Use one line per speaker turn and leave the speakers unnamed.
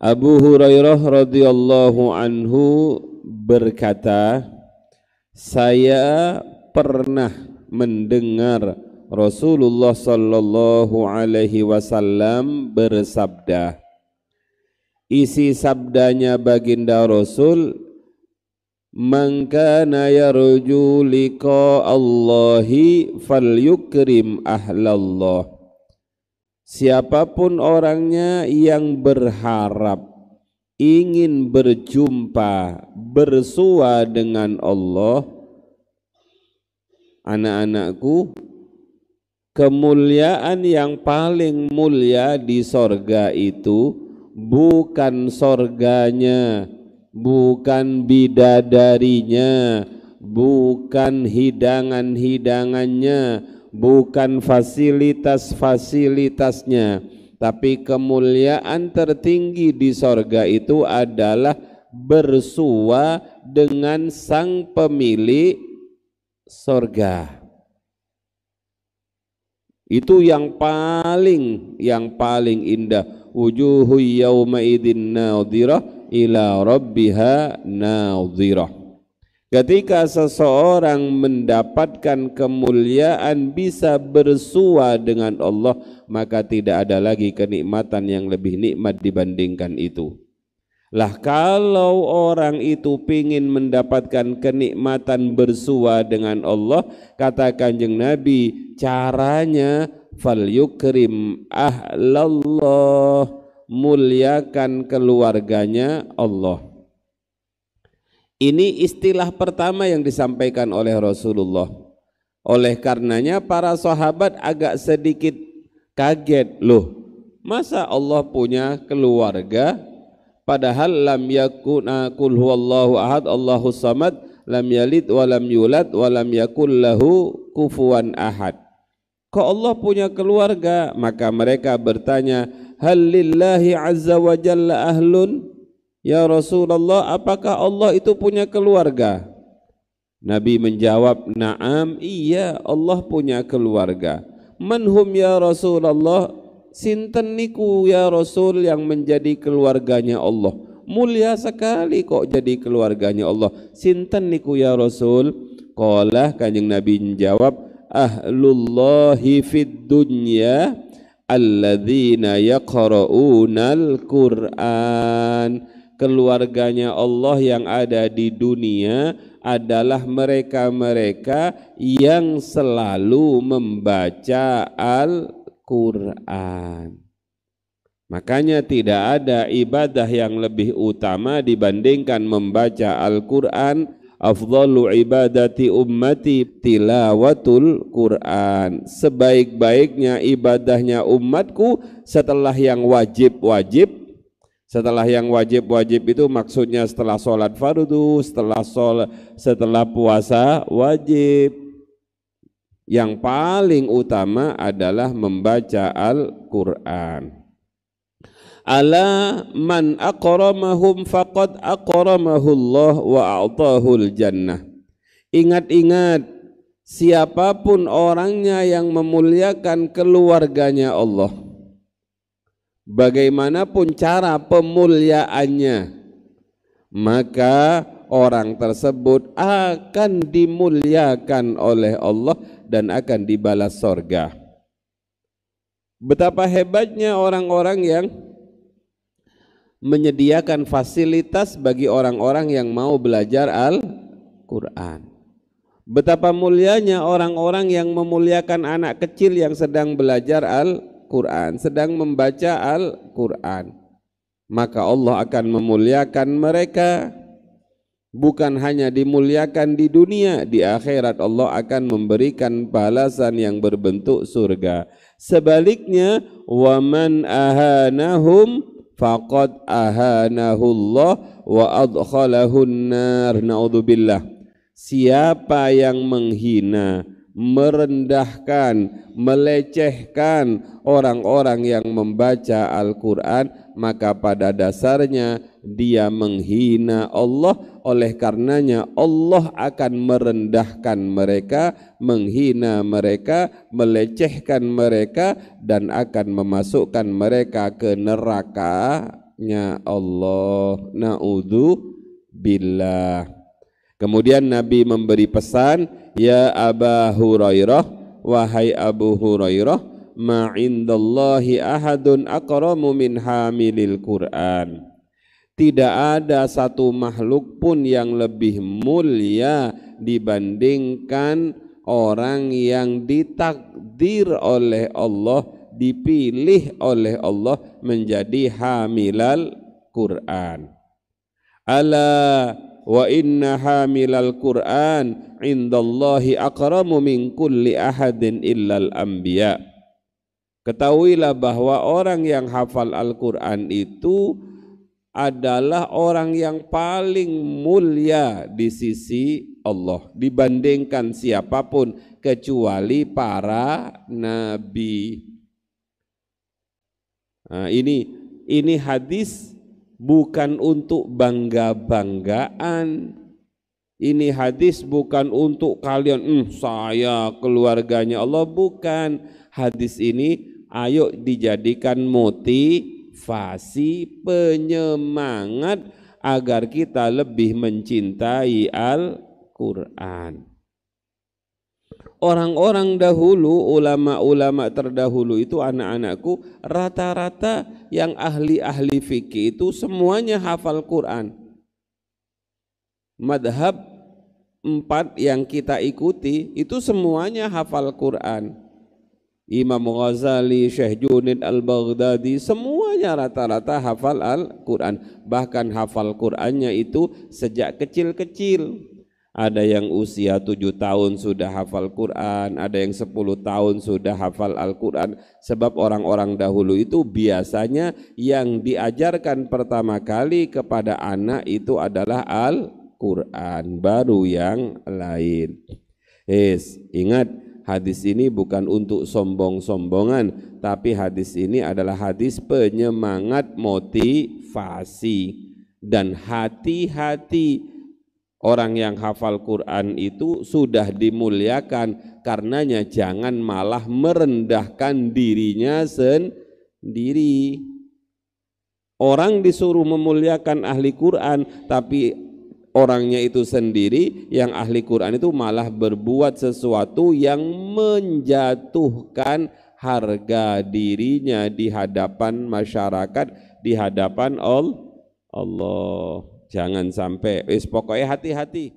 Abu Hurairah radhiyallahu anhu berkata, saya pernah mendengar Rasulullah sallallahu alaihi wasallam bersabda. Isi sabdanya baginda Rasul, man kana yarju liqa Allahi falyukrim ahlallah. Siapapun orangnya yang berharap ingin berjumpa bersua dengan Allah, anak-anakku, kemuliaan yang paling mulia di sorga itu bukan sorganya, bukan bidadarinya, bukan hidangan-hidangannya, bukan fasilitas-fasilitasnya, tapi kemuliaan tertinggi di sorga itu adalah bersua dengan sang pemilik sorga. Itu yang paling indah. Wujuhu yawma idzin nadhirah ila rabbiha nadhirah. Ketika seseorang mendapatkan kemuliaan bisa bersua dengan Allah, maka tidak ada lagi kenikmatan yang lebih nikmat dibandingkan itu. Lah kalau orang itu pingin mendapatkan kenikmatan bersua dengan Allah, kata Kanjeng Nabi, caranya falyukrim ahlallah, muliakan keluarganya Allah. Ini istilah pertama yang disampaikan oleh Rasulullah. Oleh karenanya para sahabat agak sedikit kaget, loh masa Allah punya keluarga? Padahal lam yakun qul huwallahu ahad Allahus samad lam yalid wa lam yulad wa lam yakul lahu kufuwan ahad. Kok Allah punya keluarga? Maka mereka bertanya, hal lillahi azza wa jalla ahlun? Ya Rasulullah, apakah Allah itu punya keluarga? Nabi menjawab, na'am, iya, Allah punya keluarga. Manhum ya Rasulullah? Sinten niku ya Rasul yang menjadi keluarganya Allah? Mulia sekali kok jadi keluarganya Allah. Sinten niku ya Rasul? Qala, Kanjeng Nabi menjawab, ahlullahi fid dunya alladzina yaqra'unal Qur'an. Keluarganya Allah yang ada di dunia adalah mereka-mereka yang selalu membaca Al-Quran. Makanya tidak ada ibadah yang lebih utama dibandingkan membaca Al-Quran. Afdalu ibadati ummati tilawatul Quran. Sebaik-baiknya ibadahnya umatku setelah yang wajib-wajib. Setelah yang wajib-wajib itu maksudnya setelah sholat fardu, setelah puasa wajib. Yang paling utama adalah membaca Al-Quran. Ala man aqramahum faqad aqramahullah wa a'tahul jannah. Ingat-ingat, siapapun orangnya yang memuliakan keluarganya Allah, bagaimanapun cara pemuliaannya, maka orang tersebut akan dimuliakan oleh Allah dan akan dibalas sorga. Betapa hebatnya orang-orang yang menyediakan fasilitas bagi orang-orang yang mau belajar Al-Quran. Betapa mulianya orang-orang yang memuliakan anak kecil yang sedang belajar Al-Quran, sedang membaca Al-Quran. Maka Allah akan memuliakan mereka. Bukan hanya dimuliakan di dunia, di akhirat Allah akan memberikan balasan yang berbentuk surga. Sebaliknya, wa man ahanahum faqad ahanahullah wa adkhalahun nar. Naudzubillah. Siapa yang menghina, merendahkan, melecehkan orang-orang yang membaca Al-Quran, maka pada dasarnya dia menghina Allah. Oleh karenanya Allah akan merendahkan mereka, menghina mereka, melecehkan mereka, dan akan memasukkan mereka ke neraka Allah. Na'udzu billah. Kemudian Nabi memberi pesan, ya Aba Hurairah, wahai Abu Hurairah, ma indallahi ahadun aqramu min hamilil Qur'an. Tidak ada satu makhluk pun yang lebih mulia dibandingkan orang yang ditakdir oleh Allah, dipilih oleh Allah menjadi hamilal Qur'an. Ala wa inna hamilal Qur'an indallahi aqramu min kulli ahadin illal anbiya. Ketahuilah bahwa orang yang hafal Al-Quran itu adalah orang yang paling mulia di sisi Allah dibandingkan siapapun kecuali para nabi. Nah, ini hadis bukan untuk bangga-banggaan. Ini hadis bukan untuk kalian, saya keluarganya Allah, bukan. Hadis ini ayo dijadikan motivasi, penyemangat agar kita lebih mencintai Al-Quran. Orang-orang dahulu, ulama-ulama terdahulu itu, anak-anakku, rata-rata yang ahli-ahli fikih itu semuanya hafal Quran. Madhab 4 yang kita ikuti itu semuanya hafal Quran. Imam Ghazali, Syekh Junaid Al-Baghdadi, semuanya rata-rata hafal Al-Quran. Bahkan hafal Qurannya itu sejak kecil-kecil. Ada yang usia 7 tahun sudah hafal Quran, ada yang 10 tahun sudah hafal Al-Quran. Sebab orang-orang dahulu itu biasanya yang diajarkan pertama kali kepada anak itu adalah Al-Quran, baru yang lain. Ingat, hadis ini bukan untuk sombong-sombongan, tapi hadis ini adalah hadis penyemangat, motivasi. Dan hati-hati, orang yang hafal Quran itu sudah dimuliakan, karenanya jangan malah merendahkan dirinya sendiri. Orang disuruh memuliakan ahli Quran, tapi orangnya itu sendiri yang ahli Quran itu malah berbuat sesuatu yang menjatuhkan harga dirinya di hadapan masyarakat, di hadapan Allah. Jangan sampai, pokoknya hati-hati.